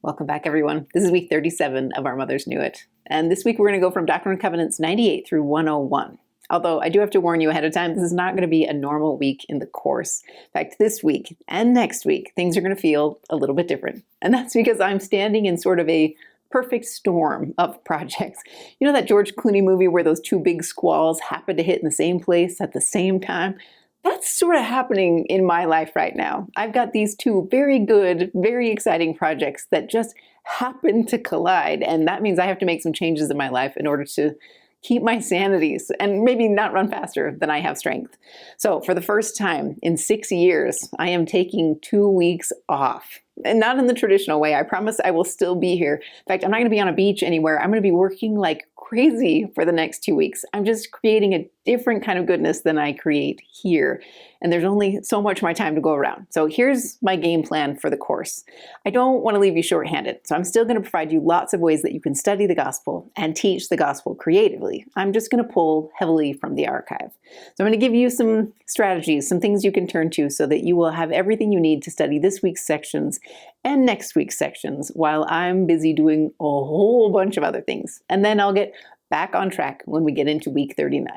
Welcome back, everyone. This is week 37 of Our Mothers Knew It. And this week we're going to go from Doctrine and Covenants 98 through 101. Although I do have to warn you ahead of time, this is not going to be a normal week in the course. In fact, this week and next week, things are going to feel a little bit different. And that's because I'm standing in sort of a perfect storm of projects. You know that George Clooney movie where those two big squalls happen to hit in the same place at the same time? That's sort of happening in my life right now. I've got these two very good, very exciting projects that just happen to collide. And that means I have to make some changes in my life in order to keep my sanity and maybe not run faster than I have strength. So for the first time in 6 years, I am taking 2 weeks off. And not in the traditional way. I promise I will still be here. In fact, I'm not going to be on a beach anywhere. I'm going to be working like crazy for the next 2 weeks. I'm just creating a different kind of goodness than I create here. And there's only so much of my time to go around. So here's my game plan for the course. I don't want to leave you shorthanded. So I'm still going to provide you lots of ways that you can study the gospel and teach the gospel creatively. I'm just going to pull heavily from the archive. So I'm going to give you some strategies, some things you can turn to so that you will have everything you need to study this week's sections and next week's sections while I'm busy doing a whole bunch of other things. And then I'll get back on track when we get into week 39.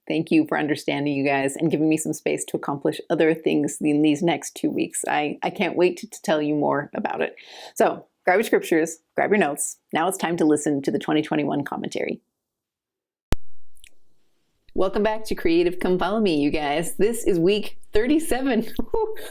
Thank you for understanding, you guys, and giving me some space to accomplish other things in these next 2 weeks. I can't wait to tell you more about it. So grab your scriptures, grab your notes. Now it's time to listen to the 2021 commentary. Welcome back to Creative Come Follow Me, you guys. This is week 37.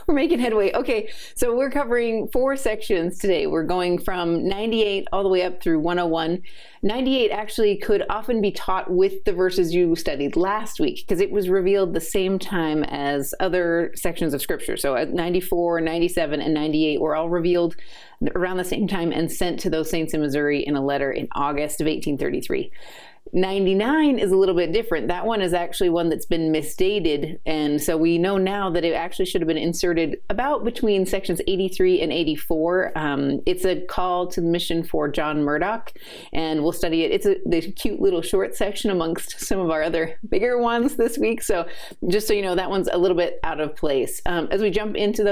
We're making headway. Okay, so we're covering 4 sections today. We're going from 98 all the way up through 101. 98 actually could often be taught with the verses you studied last week because it was revealed the same time as other sections of Scripture. So at 94, 97, and 98 were all revealed around the same time and sent to those saints in Missouri in a letter in August of 1833. 99 is a little bit different. That one is actually one that's been misdated. And so we know now that it actually should have been inserted about between sections 83 and 84. It's a call to the mission for John Murdock, and we'll study it. It's the cute little short section amongst some of our other bigger ones this week. So just so you know, that one's a little bit out of place. As we jump into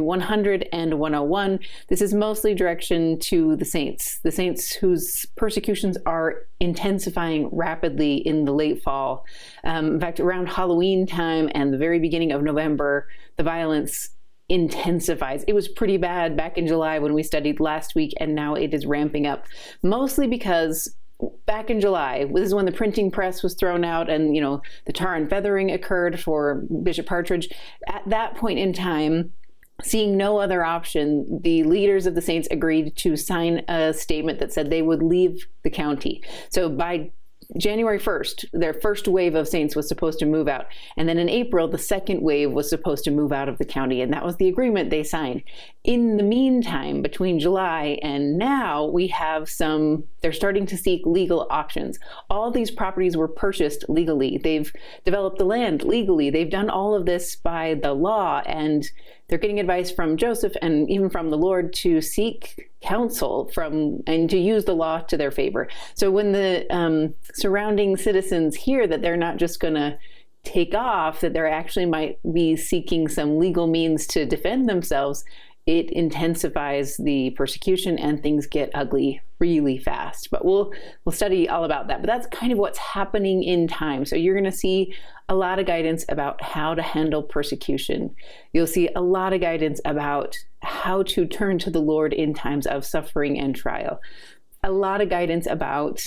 100 and 101, this is mostly direction to the saints whose persecutions are intensifying rapidly in the late fall. In fact, around Halloween time and the very beginning of November, the violence intensifies. It was pretty bad back in July when we studied last week, and now it is ramping up, mostly because back in July, this is when the printing press was thrown out and, the tar and feathering occurred for Bishop Partridge. At that point in time, seeing no other option, the leaders of the saints agreed to sign a statement that said they would leave the county. So by January 1st, their first wave of saints was supposed to move out. And then in April, the second wave was supposed to move out of the county. And that was the agreement they signed. In the meantime, between July and now, we have they're starting to seek legal options. All these properties were purchased legally. They've developed the land legally. They've done all of this by the law, and they're getting advice from Joseph and even from the Lord to seek counsel and to use the law to their favor. So when the surrounding citizens hear that they're not just going to take off, that there actually might be seeking some legal means to defend themselves, it intensifies the persecution and things get ugly really fast. But we'll study all about that. But that's kind of what's happening in time. So you're going to see a lot of guidance about how to handle persecution. You'll see a lot of guidance about how to turn to the Lord in times of suffering and trial. A lot of guidance about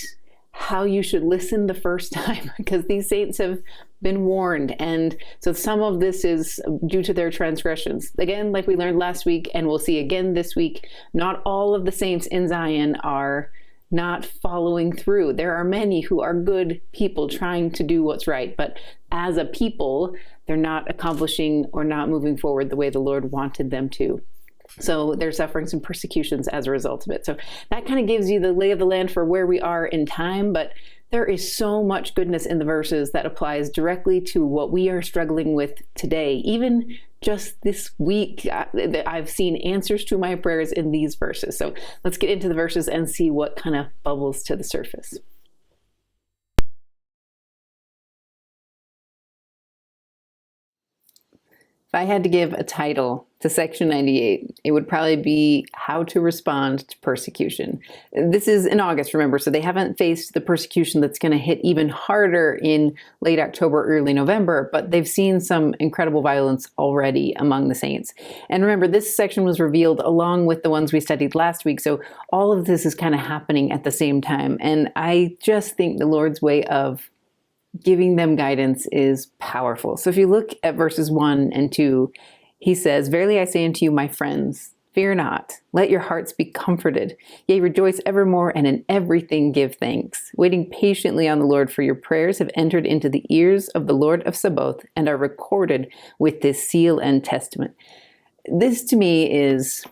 how you should listen the first time, because these saints have been warned. And so some of this is due to their transgressions. Again, like we learned last week, and we'll see again this week, not all of the saints in Zion are not following through. There are many who are good people trying to do what's right, but as a people, they're not accomplishing or not moving forward the way the Lord wanted them to. So they're suffering some persecutions as a result of it. So that kind of gives you the lay of the land for where we are in time, but there is so much goodness in the verses that applies directly to what we are struggling with today. Even just this week, I've seen answers to my prayers in these verses. So let's get into the verses and see what kind of bubbles to the surface. If I had to give a title to section 98, it would probably be How to Respond to Persecution. This is in August, remember, so they haven't faced the persecution that's going to hit even harder in late October, early November, but they've seen some incredible violence already among the saints. And remember, this section was revealed along with the ones we studied last week, so all of this is kind of happening at the same time. And I just think the Lord's way of giving them guidance is powerful. So if you look at verses 1 and 2, he says, "Verily I say unto you, my friends, fear not. Let your hearts be comforted. Yea, rejoice evermore, and in everything give thanks, waiting patiently on the Lord, for your prayers have entered into the ears of the Lord of Sabaoth, and are recorded with this seal and testament." This to me is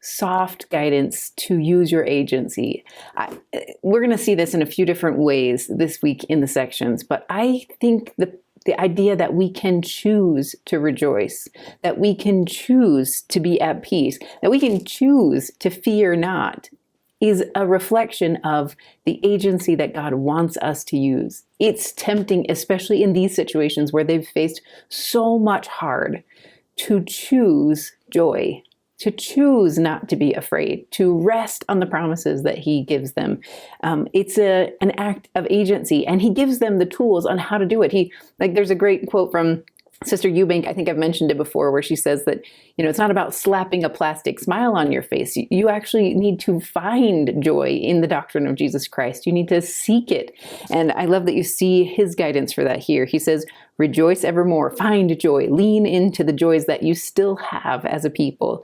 soft guidance to use your agency. We're going to see this in a few different ways this week in the sections, but I think the idea that we can choose to rejoice, that we can choose to be at peace, that we can choose to fear not, is a reflection of the agency that God wants us to use. It's tempting, especially in these situations where they've faced so much hard, to choose joy, to choose not to be afraid, to rest on the promises that he gives them. It's an act of agency, and he gives them the tools on how to do it. There's a great quote from Sister Eubank, I think I've mentioned it before, where she says that, it's not about slapping a plastic smile on your face. You actually need to find joy in the doctrine of Jesus Christ. You need to seek it. And I love that you see his guidance for that here. He says, "Rejoice evermore, find joy, lean into the joys that you still have as a people.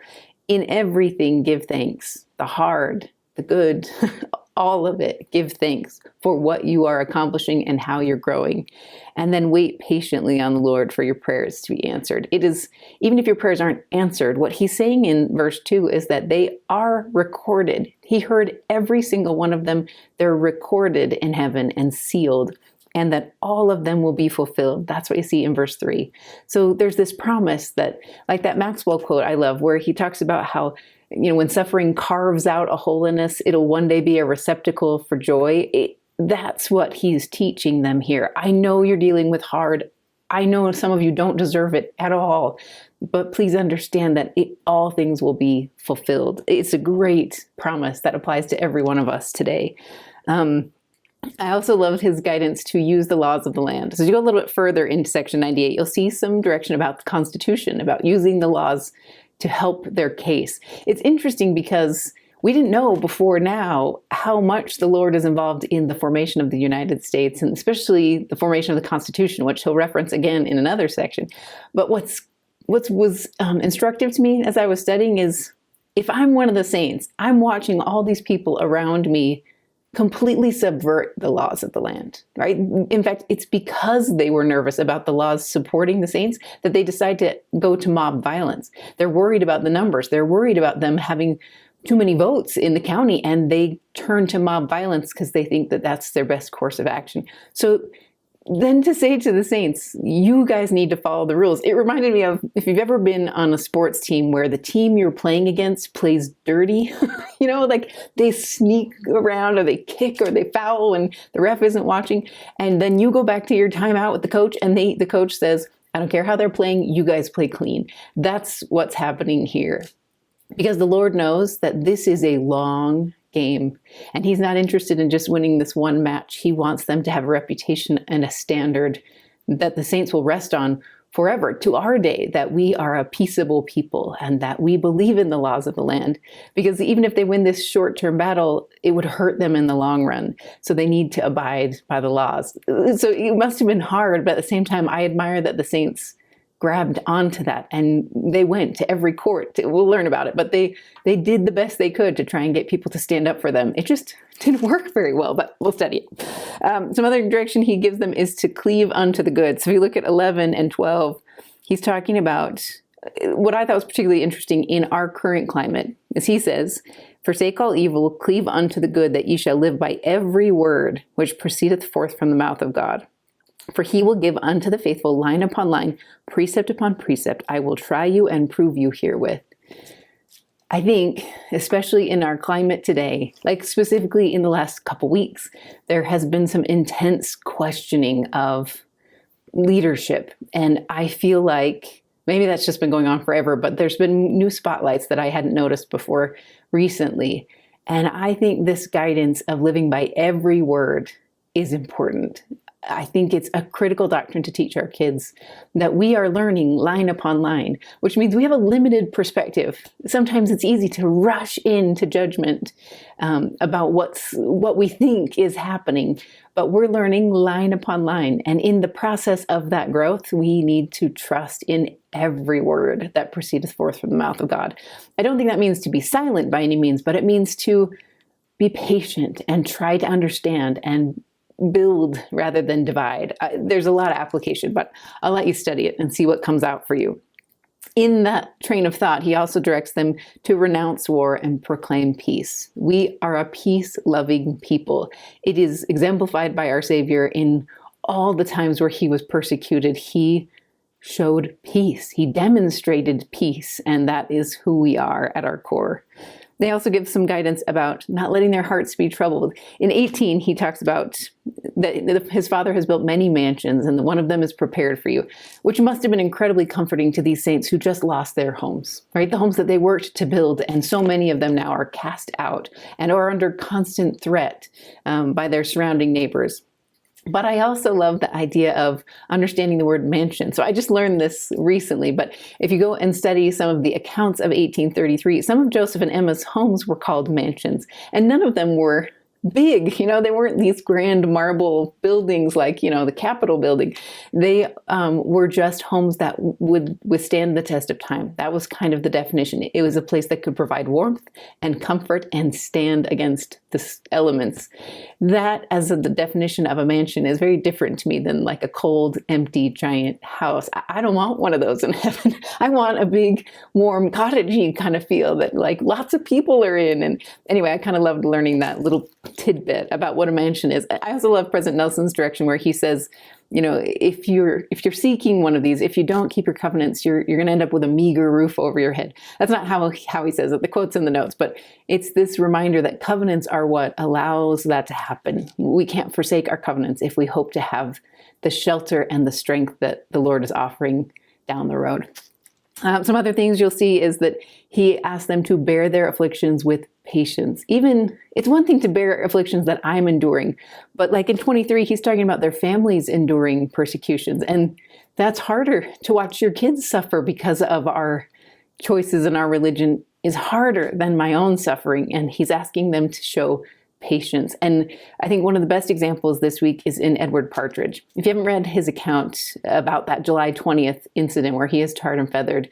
In everything give thanks, the hard, the good, all of it, give thanks for what you are accomplishing and how you're growing. And then wait patiently on the Lord for your prayers to be answered." It is, even if your prayers aren't answered, what he's saying in verse 2 is that they are recorded. He heard every single one of them. They're recorded in heaven and sealed, and that all of them will be fulfilled. That's what you see in verse 3. So there's this promise that, like that Maxwell quote I love, where he talks about how, when suffering carves out a holiness, it'll one day be a receptacle for joy. That's what he's teaching them here. I know you're dealing with hard. I know some of you don't deserve it at all, but please understand that all things will be fulfilled. It's a great promise that applies to every one of us today. I also loved his guidance to use the laws of the land. So as you go a little bit further into section 98, you'll see some direction about the Constitution, about using the laws to help their case. It's interesting because we didn't know before now how much the Lord is involved in the formation of the United States, and especially the formation of the Constitution, which he'll reference again in another section. But what was instructive to me as I was studying is, if I'm one of the saints, I'm watching all these people around me completely subvert the laws of the land, right? In fact, it's because they were nervous about the laws supporting the saints that they decide to go to mob violence. They're worried about the numbers. They're worried about them having too many votes in the county, and they turn to mob violence because they think that that's their best course of action. So then to say to the saints, you guys need to follow the rules. It reminded me of, if you've ever been on a sports team where the team you're playing against plays dirty, like they sneak around or they kick or they foul when the ref isn't watching. And then you go back to your timeout with the coach, and the coach says, "I don't care how they're playing, you guys play clean." That's what's happening here. Because the Lord knows that this is a long game, and he's not interested in just winning this one match. He wants them to have a reputation and a standard that the saints will rest on forever, to our day, that we are a peaceable people and that we believe in the laws of the land. Because even if they win this short-term battle, it would hurt them in the long run. So they need to abide by the laws. So it must have been hard, but at the same time, I admire that the saints grabbed onto that, and they went to every court. We'll learn about it, but they did the best they could to try and get people to stand up for them. It just didn't work very well, but we'll study it. Some other direction he gives them is to cleave unto the good. So if you look at 11 and 12, he's talking about what I thought was particularly interesting in our current climate, is he says, "Forsake all evil, cleave unto the good, that ye shall live by every word which proceedeth forth from the mouth of God. For he will give unto the faithful line upon line, precept upon precept. I will try you and prove you herewith." I think, especially in our climate today, like specifically in the last couple weeks, there has been some intense questioning of leadership. And I feel like maybe that's just been going on forever, but there's been new spotlights that I hadn't noticed before recently. And I think this guidance of living by every word is important. I think it's a critical doctrine to teach our kids that we are learning line upon line, which means we have a limited perspective. Sometimes it's easy to rush into judgment about what we think is happening, but we're learning line upon line. And in the process of that growth, we need to trust in every word that proceedeth forth from the mouth of God. I don't think that means to be silent by any means, but it means to be patient and try to understand and build rather than divide. There's a lot of application, but I'll let you study it and see what comes out for you. In that train of thought, he also directs them to renounce war and proclaim peace. We are a peace-loving people. It is exemplified by our Savior in all the times where he was persecuted. He showed peace. He demonstrated peace, and that is who we are at our core. They also give some guidance about not letting their hearts be troubled. In 18, he talks about that his Father has built many mansions, and one of them is prepared for you, which must have been incredibly comforting to these saints who just lost their homes, right? The homes that they worked to build, and so many of them now are cast out and are under constant threat by their surrounding neighbors. But I also love the idea of understanding the word mansion. So I just learned this recently, but if you go and study some of the accounts of 1833, some of Joseph and Emma's homes were called mansions, and none of them were big. They weren't these grand marble buildings like, the Capitol building. They were just homes that would withstand the test of time. That was kind of the definition. It was a place that could provide warmth and comfort and stand against the elements. That, as the definition of a mansion, is very different to me than like a cold, empty, giant house. I don't want one of those in heaven. I want a big, warm, cottagey kind of feel that like lots of people are in. And anyway, I kind of loved learning that little tidbit about what a mansion is. I also love President Nelson's direction where he says, if you're seeking one of these, if you don't keep your covenants, you're going to end up with a meager roof over your head. That's not how he says it. The quote's in the notes, but it's this reminder that covenants are what allows that to happen. We can't forsake our covenants if we hope to have the shelter and the strength that the Lord is offering down the road. Some other things you'll see is that he asks them to bear their afflictions with patience. Even, it's one thing to bear afflictions that I'm enduring, but like in 23, he's talking about their families enduring persecutions. And that's harder. To watch your kids suffer because of our choices in our religion is harder than my own suffering. And he's asking them to show patience. And I think one of the best examples this week is in Edward Partridge. If you haven't read his account about that July 20th incident where he is tarred and feathered,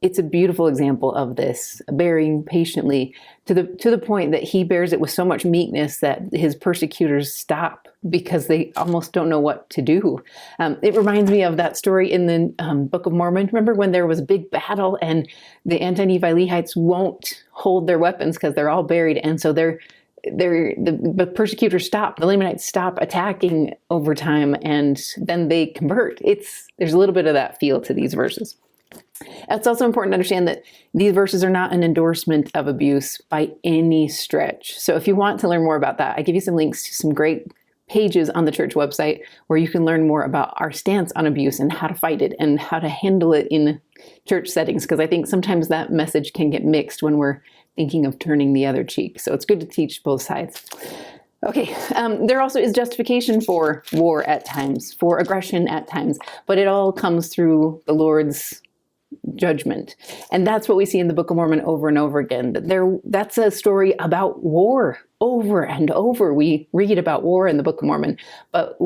it's a beautiful example of this, bearing patiently to the point that he bears it with so much meekness that his persecutors stop because they almost don't know what to do. It reminds me of that story in the Book of Mormon. Remember when there was a big battle and the Anti-Nephi-Lehites won't hold their weapons because they're all buried, and so the persecutors stop, the Lamanites stop attacking over time, and then they convert. There's a little bit of that feel to these verses. It's also important to understand that these verses are not an endorsement of abuse by any stretch. So if you want to learn more about that, I give you some links to some great pages on the church website where you can learn more about our stance on abuse and how to fight it and how to handle it in church settings, because I think sometimes that message can get mixed when we're thinking of turning the other cheek. So it's good to teach both sides. Okay, there also is justification for war at times, for aggression at times, but it all comes through the Lord's judgment. And that's what we see in the Book of Mormon over and over again. That's a story about war over and over. We read about war in the Book of Mormon, but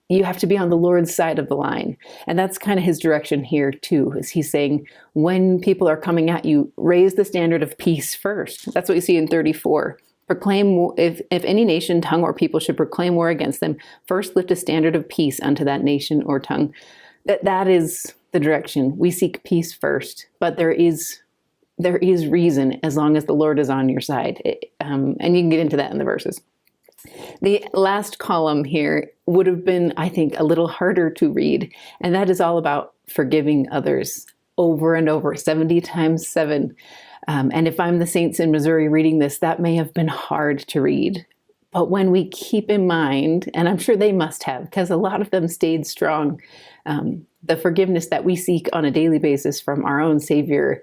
you have to be on the Lord's side of the line. And that's kind of his direction here too, is he's saying, when people are coming at you, raise the standard of peace first. That's what you see in 34. Proclaim, if any nation, tongue, or people should proclaim war against them, first lift a standard of peace unto that nation or tongue. That is the direction. We seek peace first, but there is reason as long as the Lord is on your side. And you can get into that in the verses. The last column here would have been, I think, a little harder to read, and that is all about forgiving others over and over, 70 times 7. And if I'm the saints in Missouri reading this, that may have been hard to read. But when we keep in mind, and I'm sure they must have, because a lot of them stayed strong, the forgiveness that we seek on a daily basis from our own Savior,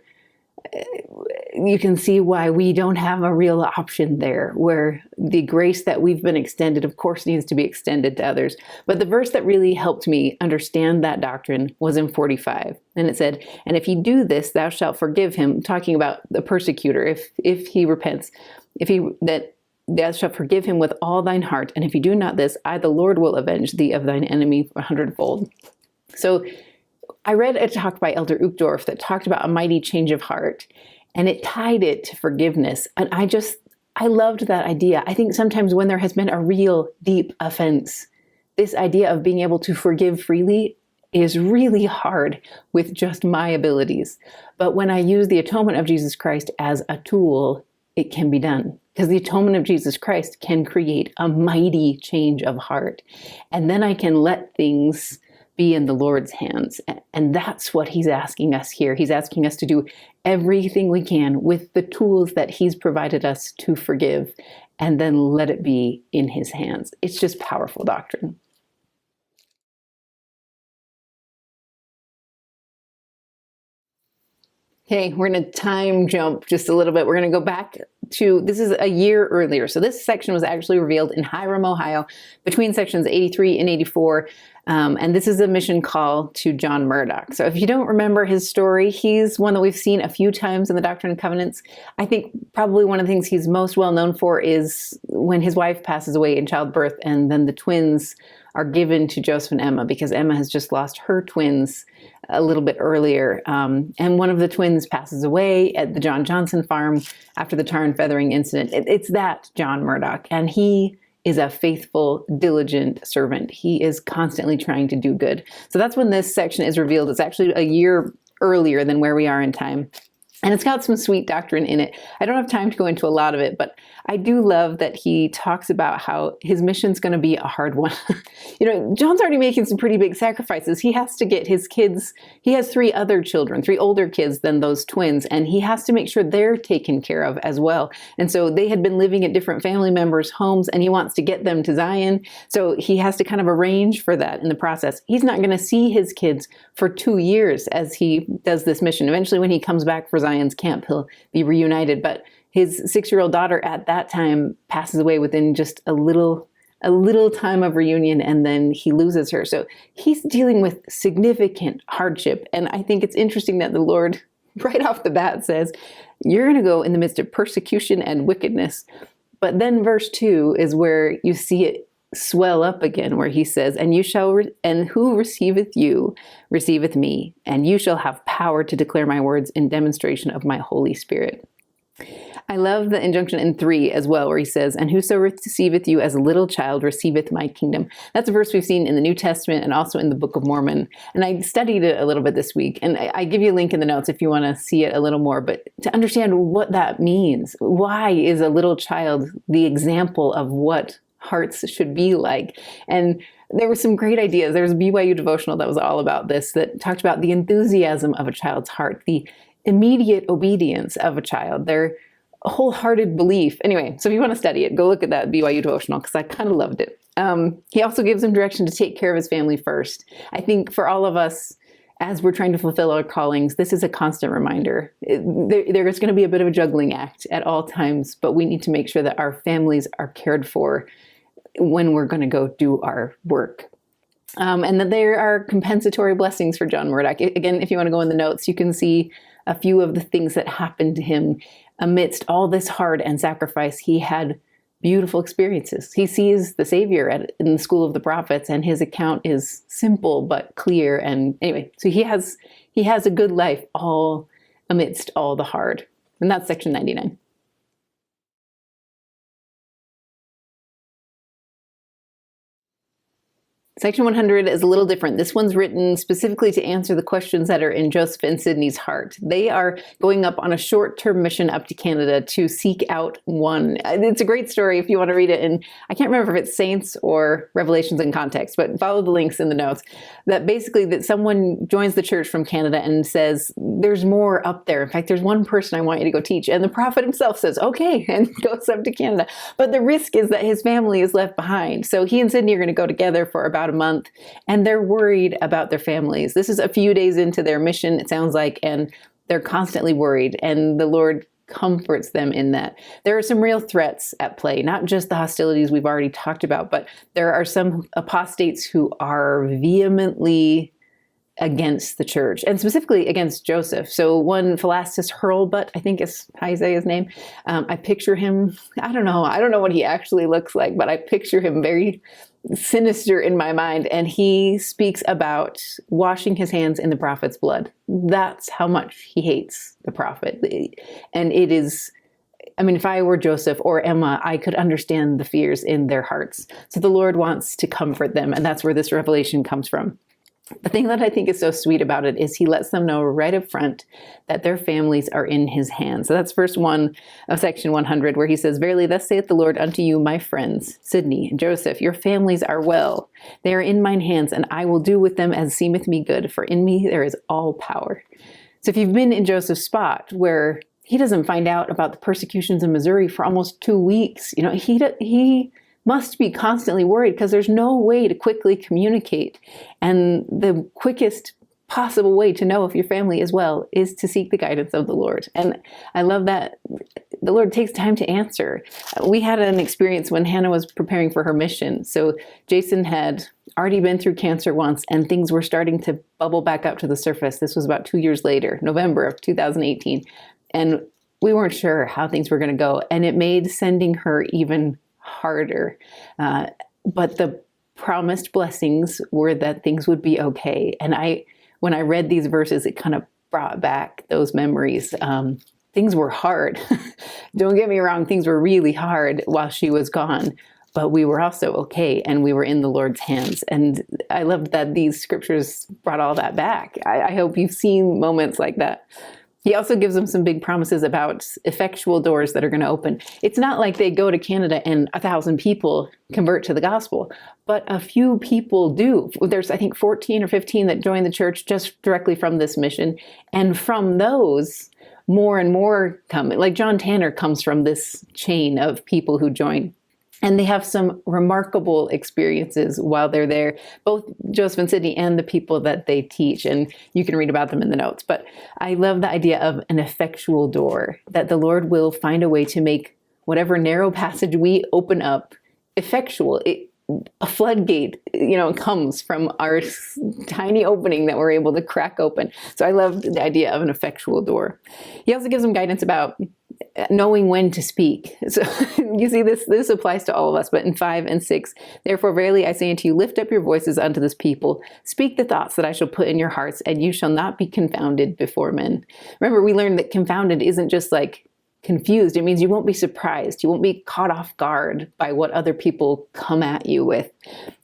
you can see why we don't have a real option there, where the grace that we've been extended, of course, needs to be extended to others. But the verse that really helped me understand that doctrine was in 45. And it said, "And if he do this, thou shalt forgive him," talking about the persecutor, if he repents, that thou shalt forgive him with all thine heart. "And if he do not this, I, the Lord, will avenge thee of thine enemy 100-fold." So I read a talk by Elder Uchtdorf that talked about a mighty change of heart, and it tied it to forgiveness. And I loved that idea. I think sometimes when there has been a real deep offense, this idea of being able to forgive freely is really hard with just my abilities. But when I use the atonement of Jesus Christ as a tool, it can be done. Because the atonement of Jesus Christ can create a mighty change of heart. And then I can let things be in the Lord's hands. And that's what he's asking us here. He's asking us to do everything we can with the tools that he's provided us to forgive, and then let it be in his hands. It's just powerful doctrine. Okay, we're going to time jump just a little bit. We're going to go back to, this is a year earlier. So this section was actually revealed in Hiram, Ohio, between sections 83 and 84. And this is a mission call to John Murdock. So if you don't remember his story, he's one that we've seen a few times in the Doctrine and Covenants. I think probably one of the things he's most well known for is when his wife passes away in childbirth, and then the twins are given to Joseph and Emma, because Emma has just lost her twins a little bit earlier. And one of the twins passes away at the John Johnson farm after the tar and feathering incident. It's that John Murdock. And he is a faithful, diligent servant. He is constantly trying to do good. So that's when this section is revealed. It's actually a year earlier than where we are in time. And it's got some sweet doctrine in it. I don't have time to go into a lot of it, but I do love that he talks about how his mission's going to be a hard one. John's already making some pretty big sacrifices. He has to get his kids, he has 3 other children, 3 older kids than those twins, and he has to make sure they're taken care of as well. And so they had been living at different family members' homes, and he wants to get them to Zion. So he has to kind of arrange for that in the process. He's not going to see his kids for 2 years as he does this mission. Eventually, when he comes back for Zion's camp, he'll be reunited. But his 6-year-old daughter at that time passes away within just a little time of reunion, and then he loses her. So he's dealing with significant hardship. And I think it's interesting that the Lord, right off the bat, says, you're going to go in the midst of persecution and wickedness. But then verse 2 is where you see it swell up again, where he says, and who receiveth you receiveth me, and you shall have power to declare my words in demonstration of my Holy Spirit. I love the injunction in 3 as well, where he says, and whoso receiveth you as a little child receiveth my kingdom. That's a verse we've seen in the New Testament and also in the Book of Mormon. And I studied it a little bit this week, and I give you a link in the notes if you want to see it a little more. But to understand what that means, why is a little child the example of what hearts should be like? And there were some great ideas. There was a BYU devotional that was all about this, that talked about the enthusiasm of a child's heart, the immediate obedience of a child, their wholehearted belief. Anyway, so if you want to study it, go look at that BYU devotional, because I kind of loved it. He also gives him direction to take care of his family first. I think for all of us, as we're trying to fulfill our callings, this is a constant reminder. There is going to be a bit of a juggling act at all times, but we need to make sure that our families are cared for when we're going to go do our work. And that there are compensatory blessings for John Murdock. Again, if you want to go in the notes, you can see a few of the things that happened to him amidst all this hard and sacrifice. He had beautiful experiences. He sees the Savior in the school of the prophets, and his account is simple but clear. And anyway, so he has a good life all amidst all the hard. And that's section 99. Section 100 is a little different. This one's written specifically to answer the questions that are in Joseph and Sidney's heart. They are going up on a short-term mission up to Canada to seek out one. It's a great story if you want to read it. And I can't remember if it's Saints or Revelations in Context, but follow the links in the notes. That basically that someone joins the church from Canada and says, there's more up there. In fact, there's one person I want you to go teach. And the prophet himself says, okay, and goes up to Canada. But the risk is that his family is left behind. So he and Sidney are going to go together for about a month, and they're worried about their families. This is a few days into their mission, it sounds like, and they're constantly worried, and the Lord comforts them in that. There are some real threats at play, not just the hostilities we've already talked about, but there are some apostates who are vehemently against the church, and specifically against Joseph. So one, Philastus Hurlbut, I think is how you say his name. I picture him, I don't know what he actually looks like, but I picture him very sinister in my mind. And he speaks about washing his hands in the prophet's blood. That's how much he hates the prophet. And it is, I mean, if I were Joseph or Emma, I could understand the fears in their hearts. So the Lord wants to comfort them. And that's where this revelation comes from. The thing that I think is so sweet about it is he lets them know right up front that their families are in his hands. So that's verse 1 of section 100, where he says, "Verily, thus saith the Lord unto you, my friends, Sidney and Joseph, your families are well. They are in mine hands, and I will do with them as seemeth me good, for in me there is all power." So if you've been in Joseph's spot, where he doesn't find out about the persecutions in Missouri for almost 2 weeks, he must be constantly worried because there's no way to quickly communicate. And the quickest possible way to know if your family is well is to seek the guidance of the Lord. And I love that the Lord takes time to answer. We had an experience when Hannah was preparing for her mission. So Jason had already been through cancer once, and things were starting to bubble back up to the surface. This was about 2 years later, November of 2018. And we weren't sure how things were going to go. And it made sending her even harder. But the promised blessings were that things would be okay. And when I read these verses, it kind of brought back those memories. Things were hard. Don't get me wrong, things were really hard while she was gone, but we were also okay, and we were in the Lord's hands. And I loved that these scriptures brought all that back. I hope you've seen moments like that. He also gives them some big promises about effectual doors that are going to open. It's not like they go to Canada and 1,000 people convert to the gospel, but a few people do. There's, I think, 14 or 15 that join the church just directly from this mission. And from those, more and more come. Like John Tanner comes from this chain of people who join. And they have some remarkable experiences while they're there, both Joseph and Sidney and the people that they teach. And you can read about them in the notes. But I love the idea of an effectual door, that the Lord will find a way to make whatever narrow passage we open up effectual. A floodgate, comes from our tiny opening that we're able to crack open. So I love the idea of an effectual door. He also gives them guidance about knowing when to speak. So you see, this applies to all of us, but in 5 and 6, "Therefore verily I say unto you, lift up your voices unto this people, speak the thoughts that I shall put in your hearts, and you shall not be confounded before men." Remember, we learned that confounded isn't just like confused. It means you won't be surprised. You won't be caught off guard by what other people come at you with.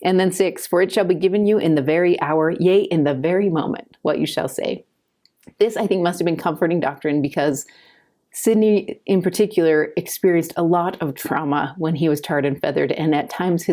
And then 6, "For it shall be given you in the very hour, yea, in the very moment, what you shall say." This, I think, must have been comforting doctrine, because Sidney, in particular, experienced a lot of trauma when he was tarred and feathered, and at times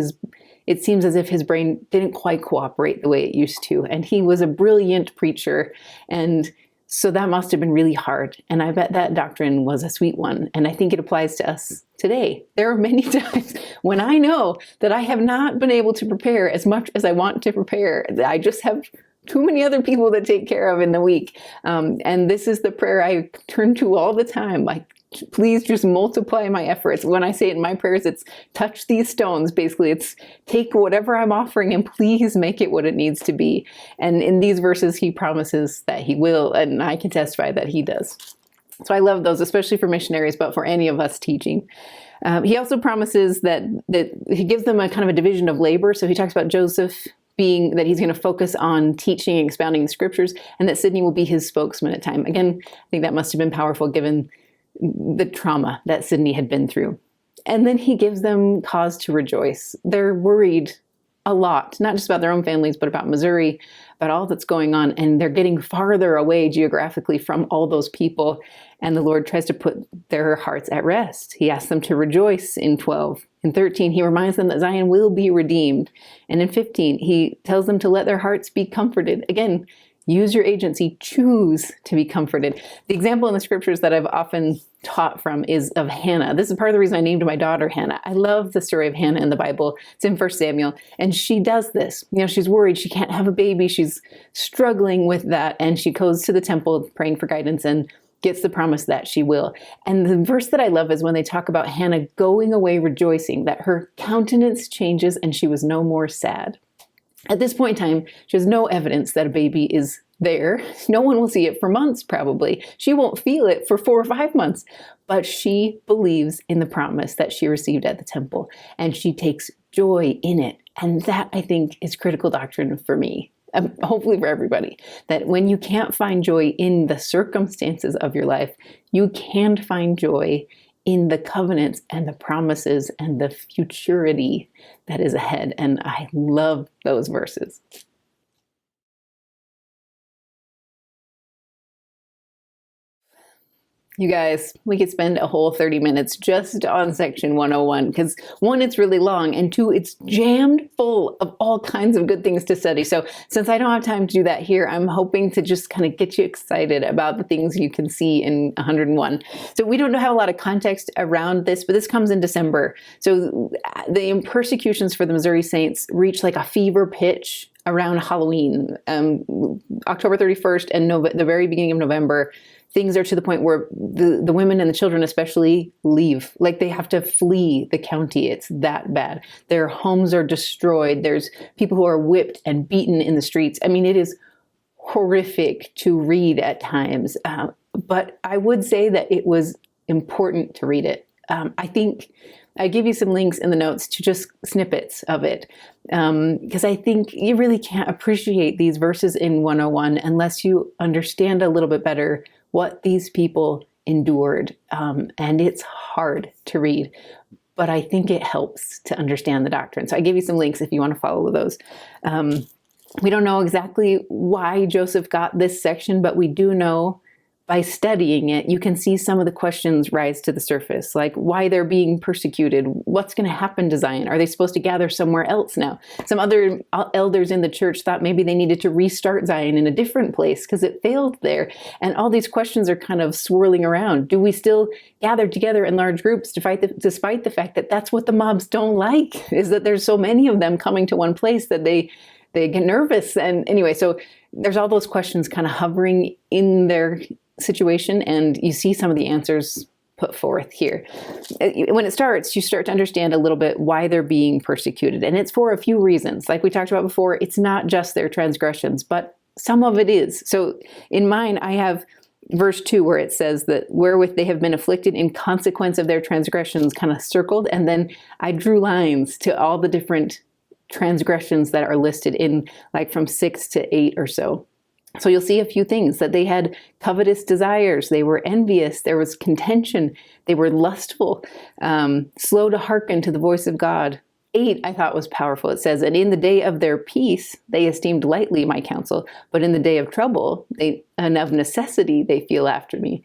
it seems as if his brain didn't quite cooperate the way it used to. And he was a brilliant preacher, and so that must have been really hard. And I bet that doctrine was a sweet one, and I think it applies to us today. There are many times when I know that I have not been able to prepare as much as I want to prepare. I just have too many other people to take care of in the week. And this is the prayer I turn to all the time. Like, please just multiply my efforts. When I say it in my prayers, it's touch these stones. Basically, it's take whatever I'm offering and please make it what it needs to be. And in these verses, he promises that he will, and I can testify that he does. So I love those, especially for missionaries, but for any of us teaching. He also promises that he gives them a kind of a division of labor. So he talks about Joseph being that he's going to focus on teaching and expounding the scriptures, and that Sidney will be his spokesman at time. Again, I think that must have been powerful given the trauma that Sidney had been through. And then he gives them cause to rejoice. They're worried a lot, not just about their own families, but about Missouri, about all that's going on. And they're getting farther away geographically from all those people. And the Lord tries to put their hearts at rest. He asks them to rejoice in 12. In 13, he reminds them that Zion will be redeemed. And in 15, he tells them to let their hearts be comforted. Again, Use your agency, choose to be comforted. The example in the scriptures that I've often taught from is of Hannah. This is part of the reason I named my daughter Hannah. I love the story of Hannah in the Bible. It's in 1 Samuel. And she does this. She's worried she can't have a baby. She's struggling with that. And she goes to the temple praying for guidance and gets the promise that she will. And the verse that I love is when they talk about Hannah going away rejoicing, that her countenance changes and she was no more sad. At this point in time, she has no evidence that a baby is there. No one will see it for months, probably. She won't feel it for 4 or 5 months. But she believes in the promise that she received at the temple, and she takes joy in it. And that, I think, is critical doctrine for me, hopefully for everybody, that when you can't find joy in the circumstances of your life, you can find joy in the covenants and the promises and the futurity that is ahead. And I love those verses. You guys, we could spend a whole 30 minutes just on section 101 because 1, it's really long, and 2, it's jammed full of all kinds of good things to study. So since I don't have time to do that here, I'm hoping to just kind of get you excited about the things you can see in 101. So we don't have a lot of context around this, but this comes in December. So the persecutions for the Missouri Saints reach like a fever pitch around Halloween, October 31st and the very beginning of November. Things are to the point where the women and the children especially leave. Like they have to flee the county. It's that bad. Their homes are destroyed. There's people who are whipped and beaten in the streets. I mean, it is horrific to read at times. But I would say that it was important to read it. I think I give you some links in the notes to just snippets of it. Because I think you really can't appreciate these verses in 101 unless you understand a little bit better what these people endured. And it's hard to read, but I think it helps to understand the doctrine. So I give you some links if you want to follow those. We don't know exactly why Joseph got this section, but we do know by studying it, you can see some of the questions rise to the surface, like why they're being persecuted, what's going to happen to Zion, are they supposed to gather somewhere else now? Some other elders in the church thought maybe they needed to restart Zion in a different place because it failed there. And all these questions are kind of swirling around. Do we still gather together in large groups despite the fact that that's what the mobs don't like, is that there's so many of them coming to one place that they get nervous. And anyway, so there's all those questions kind of hovering in their situation, and you see some of the answers put forth here. When it starts, you start to understand a little bit why they're being persecuted, and it's for a few reasons. Like we talked about before, it's not just their transgressions, but some of it is. So in mine, I have verse 2 where it says that wherewith they have been afflicted in consequence of their transgressions kind of circled, and then I drew lines to all the different transgressions that are listed in like from 6 to 8 or so. So you'll see a few things, that they had covetous desires, they were envious, there was contention, they were lustful, slow to hearken to the voice of God. 8, I thought was powerful. It says, and in the day of their peace, they esteemed lightly my counsel, but in the day of trouble, and of necessity, they feel after me.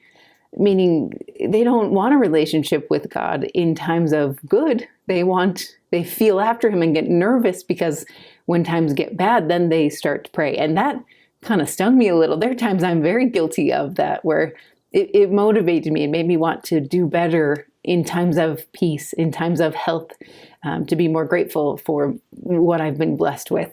Meaning they don't want a relationship with God in times of good. They feel after him and get nervous because when times get bad, then they start to pray. And that kind of stung me a little. There are times I'm very guilty of that, where it motivated me and made me want to do better in times of peace, in times of health, to be more grateful for what I've been blessed with.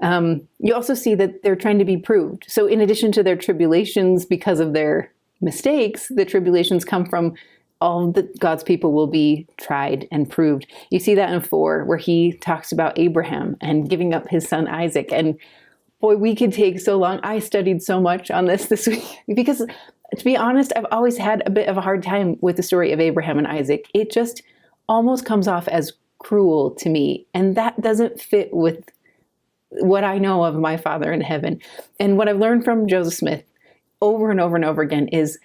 You also see that they're trying to be proved. So in addition to their tribulations because of their mistakes, the tribulations come from all that God's people will be tried and proved. You see that in 4, where he talks about Abraham and giving up his son Isaac. And boy, we could take so long. I studied so much on this week because, to be honest, I've always had a bit of a hard time with the story of Abraham and Isaac. It just almost comes off as cruel to me, and that doesn't fit with what I know of my Father in heaven. And what I've learned from Joseph Smith over and over and over again is,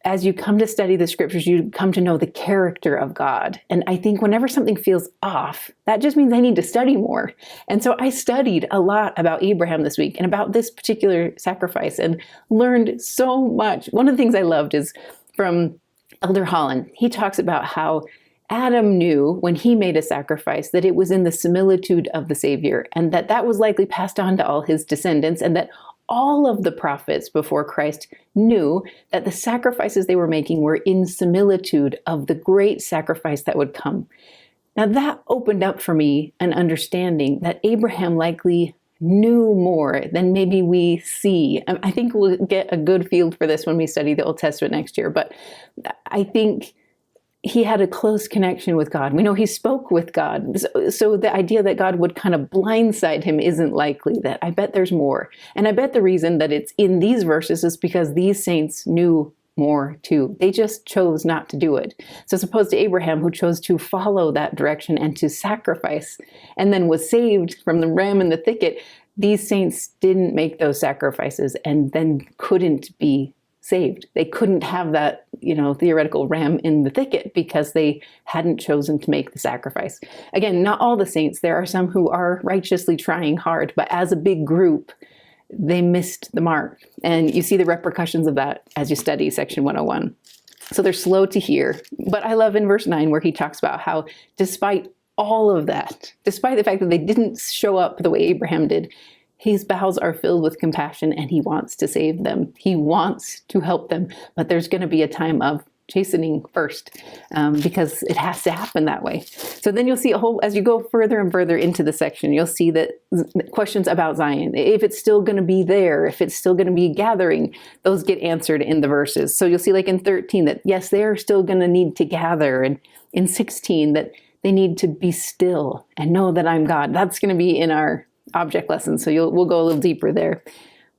as you come to study the scriptures, you come to know the character of God. And I think whenever something feels off, that just means I need to study more. And so I studied a lot about Abraham this week and about this particular sacrifice and learned so much. One of the things I loved is from Elder Holland. He talks about how Adam knew when he made a sacrifice that it was in the similitude of the Savior, and that was likely passed on to all his descendants, and that all of the prophets before Christ knew that the sacrifices they were making were in similitude of the great sacrifice that would come. Now that opened up for me an understanding that Abraham likely knew more than maybe we see. I think we'll get a good feel for this when we study the Old Testament next year, but I think he had a close connection with God. We know he spoke with God. So the idea that God would kind of blindside him isn't likely. That I bet there's more. And I bet the reason that it's in these verses is because these saints knew more too. They just chose not to do it. So as opposed to Abraham, who chose to follow that direction and to sacrifice and then was saved from the ram in the thicket, these saints didn't make those sacrifices and then couldn't be saved. They couldn't have that, theoretical ram in the thicket because they hadn't chosen to make the sacrifice. Again, not all the saints. There are some who are righteously trying hard, but as a big group, they missed the mark. And you see the repercussions of that as you study section 101. So they're slow to hear. But I love in verse 9 where he talks about how despite all of that, despite the fact that they didn't show up the way Abraham did, his bowels are filled with compassion and he wants to save them. He wants to help them, but there's going to be a time of chastening first because it has to happen that way. So then you'll see as you go further and further into the section, you'll see that questions about Zion, if it's still going to be there, if it's still going to be gathering, those get answered in the verses. So you'll see like in 13 that yes, they are still going to need to gather, and in 16 that they need to be still and know that I'm God. That's going to be in our object lesson, so we'll go a little deeper there.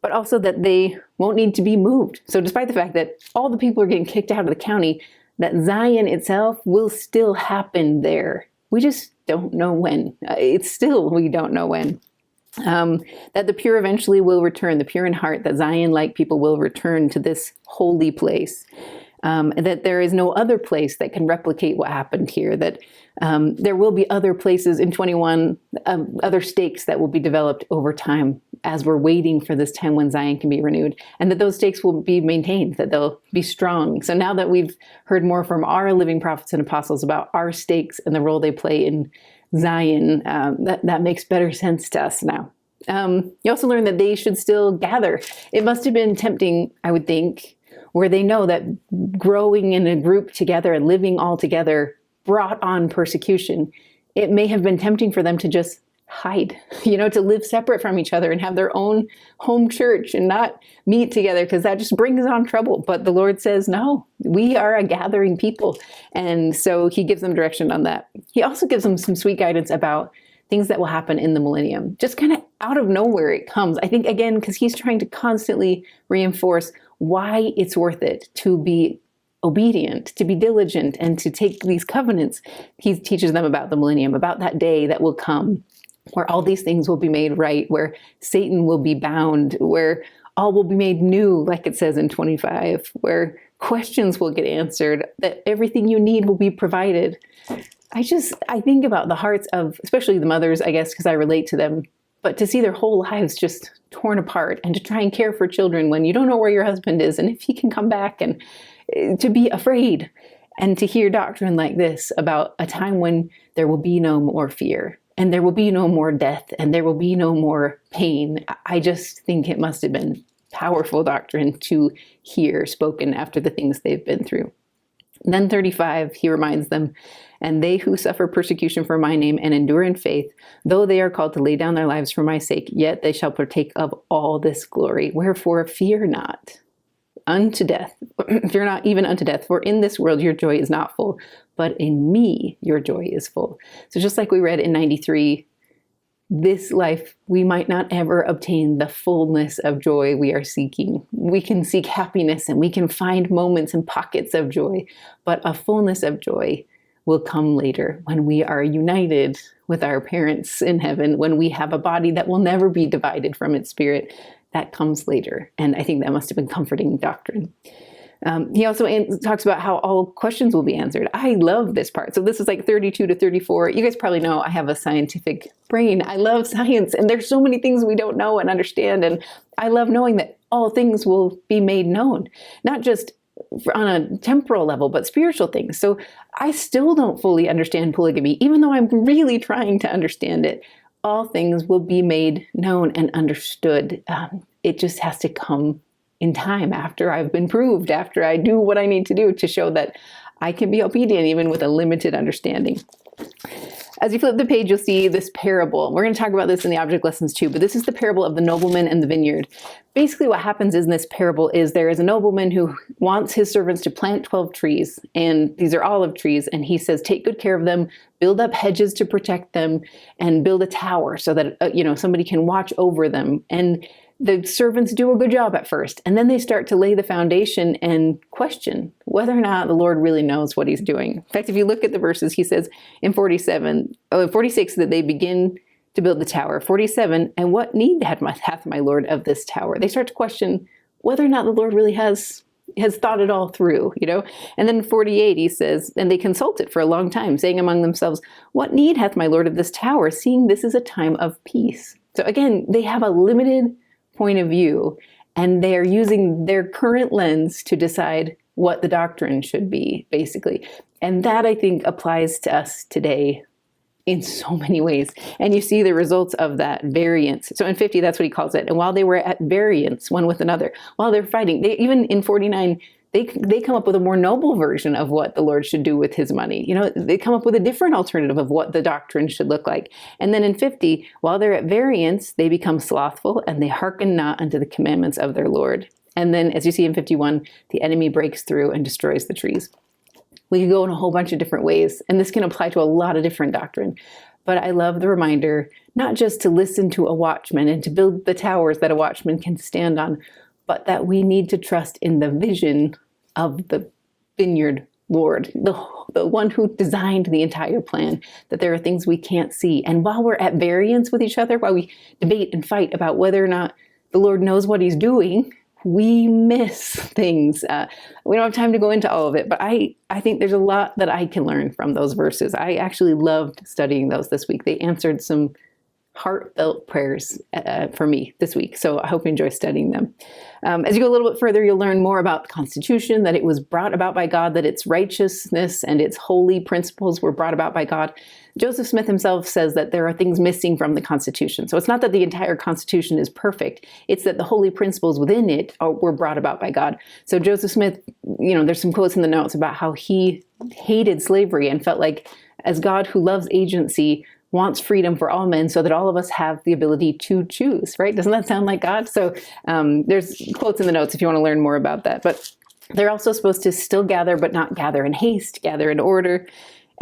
But also that they won't need to be moved. So despite the fact that all the people are getting kicked out of the county, that Zion itself will still happen there. We just don't know when. We don't know when. That the pure eventually will return, the pure in heart, that Zion-like people will return to this holy place. That there is no other place that can replicate what happened here, that there will be other places in 21, other stakes that will be developed over time as we're waiting for this time when Zion can be renewed, and that those stakes will be maintained, that they'll be strong. So now that we've heard more from our living prophets and apostles about our stakes and the role they play in Zion, that makes better sense to us now. You also learn that they should still gather. It must have been tempting, I would think, where they know that growing in a group together and living all together brought on persecution. It may have been tempting for them to just hide, to live separate from each other and have their own home church and not meet together, because that just brings on trouble. But the Lord says, no, we are a gathering people. And so he gives them direction on that. He also gives them some sweet guidance about things that will happen in the millennium. Just kind of out of nowhere it comes. I think, again, because he's trying to constantly reinforce why it's worth it to be obedient, to be diligent, and to take these covenants. He teaches them about the millennium, about that day that will come, where all these things will be made right, where Satan will be bound, where all will be made new, like it says in 25, where questions will get answered, that everything you need will be provided. I think about the hearts of, especially the mothers, I guess, because I relate to them, but to see their whole lives just torn apart and to try and care for children when you don't know where your husband is and if he can come back, and to be afraid, and to hear doctrine like this about a time when there will be no more fear and there will be no more death and there will be no more pain. I just think it must have been powerful doctrine to hear spoken after the things they've been through. And then 35, he reminds them, and they who suffer persecution for my name and endure in faith, though they are called to lay down their lives for my sake, yet they shall partake of all this glory. Wherefore fear not unto death, fear not even unto death, for in this world your joy is not full, but in me your joy is full. So just like we read in 93, this life, we might not ever obtain the fullness of joy we are seeking. We can seek happiness and we can find moments and pockets of joy, but a fullness of joy will come later when we are united with our parents in heaven, when we have a body that will never be divided from its spirit. That comes later. And I think that must have been comforting doctrine. He also talks about how all questions will be answered. I love this part. So this is like 32 to 34. You guys probably know I have a scientific brain. I love science, and there's so many things we don't know and understand. And I love knowing that all things will be made known, not just on a temporal level, but spiritual things. So I still don't fully understand polygamy, even though I'm really trying to understand it. All things will be made known and understood. it just has to come in time after I've been proved, after I do what I need to do to show that I can be obedient even with a limited understanding. As you flip the page, you'll see this parable. We're going to talk about this in the object lessons too, but this is the parable of the nobleman and the vineyard. Basically what happens in this parable is there is a nobleman who wants his servants to plant 12 trees, and these are olive trees, and he says, take good care of them, build up hedges to protect them, and build a tower so that somebody can watch over them. And the servants do a good job at first, and then they start to lay the foundation and question whether or not the Lord really knows what he's doing. In fact, if you look at the verses, he says in 46 that they begin to build the tower. 47, and what need hath my Lord of this tower? They start to question whether or not the Lord really has thought it all through, And then 48, he says, and they consulted for a long time, saying among themselves, what need hath my Lord of this tower, seeing this is a time of peace? So again, they have a limited point of view, and they are using their current lens to decide what the doctrine should be, basically. And that, I think, applies to us today in so many ways. And you see the results of that variance. So in 50, that's what he calls it. And while they were at variance one with another, while they're fighting, even in 49, they come up with a more noble version of what the Lord should do with his money. They come up with a different alternative of what the doctrine should look like. And then in 50, while they're at variance, they become slothful and they hearken not unto the commandments of their Lord. And then, as you see in 51, the enemy breaks through and destroys the trees. We could go in a whole bunch of different ways, and this can apply to a lot of different doctrine. But I love the reminder, not just to listen to a watchman and to build the towers that a watchman can stand on, but that we need to trust in the vision of the vineyard Lord, the one who designed the entire plan, that there are things we can't see. And while we're at variance with each other, while we debate and fight about whether or not the Lord knows what he's doing, we miss things. We don't have time to go into all of it, but I think there's a lot that I can learn from those verses. I actually loved studying those this week. They answered some heartfelt prayers for me this week. So I hope you enjoy studying them. As you go a little bit further, you'll learn more about the Constitution, that it was brought about by God, that its righteousness and its holy principles were brought about by God. Joseph Smith himself says that there are things missing from the Constitution. So it's not that the entire Constitution is perfect. It's that the holy principles within it were brought about by God. So Joseph Smith, there's some quotes in the notes about how he hated slavery and felt like, as God who loves agency, wants freedom for all men so that all of us have the ability to choose, right? Doesn't that sound like God? So there's quotes in the notes if you want to learn more about that. But they're also supposed to still gather, but not gather in haste, gather in order.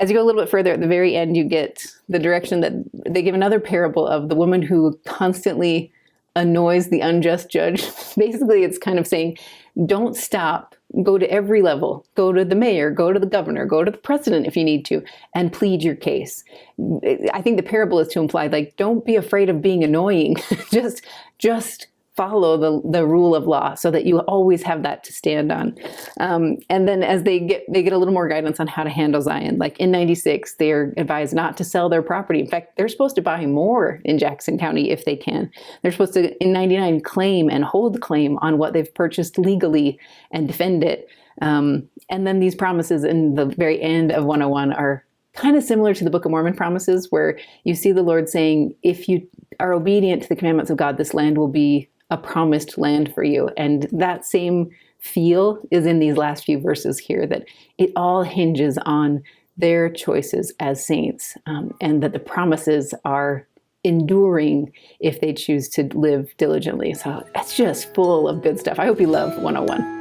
As you go a little bit further, at the very end, you get the direction that they give another parable of the woman who constantly annoys the unjust judge. Basically, it's kind of saying, don't stop. Go to every level. Go to the mayor, go to the governor, go to the president if you need to, and plead your case. I think the parable is to imply, don't be afraid of being annoying. just follow the rule of law so that you always have that to stand on. And then as they get a little more guidance on how to handle Zion. Like in 96, they're advised not to sell their property. In fact, they're supposed to buy more in Jackson County if they can. They're supposed to, in 99, claim and hold claim on what they've purchased legally and defend it. And then these promises in the very end of 101 are kind of similar to the Book of Mormon promises, where you see the Lord saying, if you are obedient to the commandments of God, this land will be a promised land for you. And that same feel is in these last few verses here, that it all hinges on their choices as saints, and that the promises are enduring if they choose to live diligently. So it's just full of good stuff. I hope you love 101.